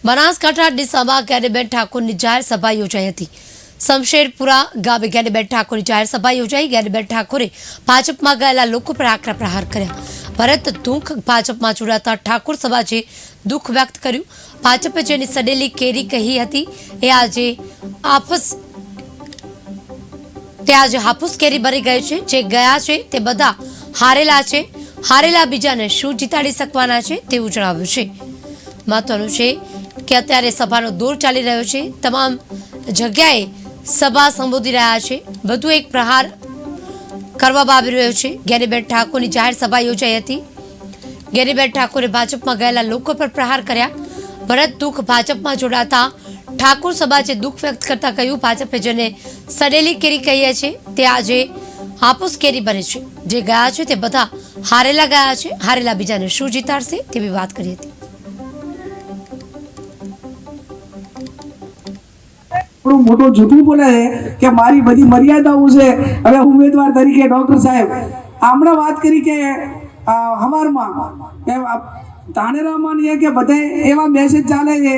બનાસકાંઠા ડીસામાં જ્ઞાનીબેન ઠાકોરની જાહેર સભા યોજાઈ હતી। શમશેરપુરા ગામે જ્ઞાનીબેન ઠાકોરની જાહેર સભા યોજાઈ। જ્ઞાનીબેન ઠાકોરે ભાજપમાં ગયેલા લોકો પર આકરા પ્રહાર કર્યા। ભરત ધૂંખ ભાજપમાં જોડાતા ઠાકોર સમાજે દુઃખ વ્યક્ત કર્યું। ભાજપે જેની સડેલી કેરી કહી હતી એ આજે હાફૂસ કેરી બની ગઈ છે। જે ગયા છે તે બધા હારેલા છે, હારેલા બીજાને શું જીતાડી શકવાના છે તેવું જણાવ્યું છે। મહત્વનું છે કે અત્યારે સભાનો દોર ચાલી રહ્યો છે। તમામ જગ્યાએ સભા સંબોધી રહ્યા છે। વધુ એક પ્રહાર કરવામાં આવી રહ્યો છે। જ્ઞાનીબેન ઠાકોરની જાહેર સભા યોજાઈ હતી। જ્ઞાનીબેન ઠાકોરે ભાજપમાં ગયેલા લોકો પર પ્રહાર કર્યા। ભરત દુઃખ ભાજપમાં જોડાતા ઠાકોર સમાજે દુઃખ વ્યક્ત કરતા કહ્યું, ભાજપે જેને સડેલી કેરી કહીએ છે તે આજે હાફૂસ કેરી બને છે। જે ગયા છે તે બધા હારેલા ગયા છે, હારેલા બીજાને શું જીતાડશે તેવી વાત કરી હતી। મોટો જૂઠું બોલે છે કે મારી બધી મર્યાદાઓ છે। હવે ઉમેદવાર તરીકે ડોક્ટર સાહેબ હમણાં વાત કરી કે હવારમાં ધાનેરામાં કે બધે એવા મેસેજ ચાલે છે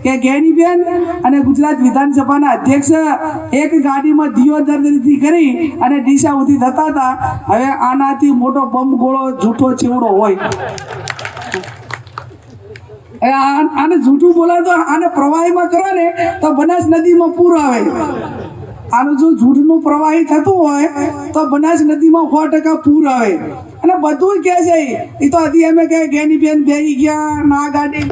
કે જ્ઞાનીબેન અને ગુજરાત વિધાનસભાના અધ્યક્ષ એક ગાડીમાં દિયોદરથી કરી અને ડીસા સુધી થતા હતા। હવે આનાથી મોટો બમ ગોળો જૂઠો ચેવડો હોય। આને જૂઠું બોલાય તો આને પ્રવાહીમાં કરો ને તો બનાસ નદીમાં પૂર આવે। આનું જો જૂઠનું પ્રવાહી થતું હોય તો બનાસ નદીમાં 100% પૂર આવે। અને બધું કહે છે એ તો હજી અમે કે જ્ઞાનીબેન બેહી ગયા ના ગાડી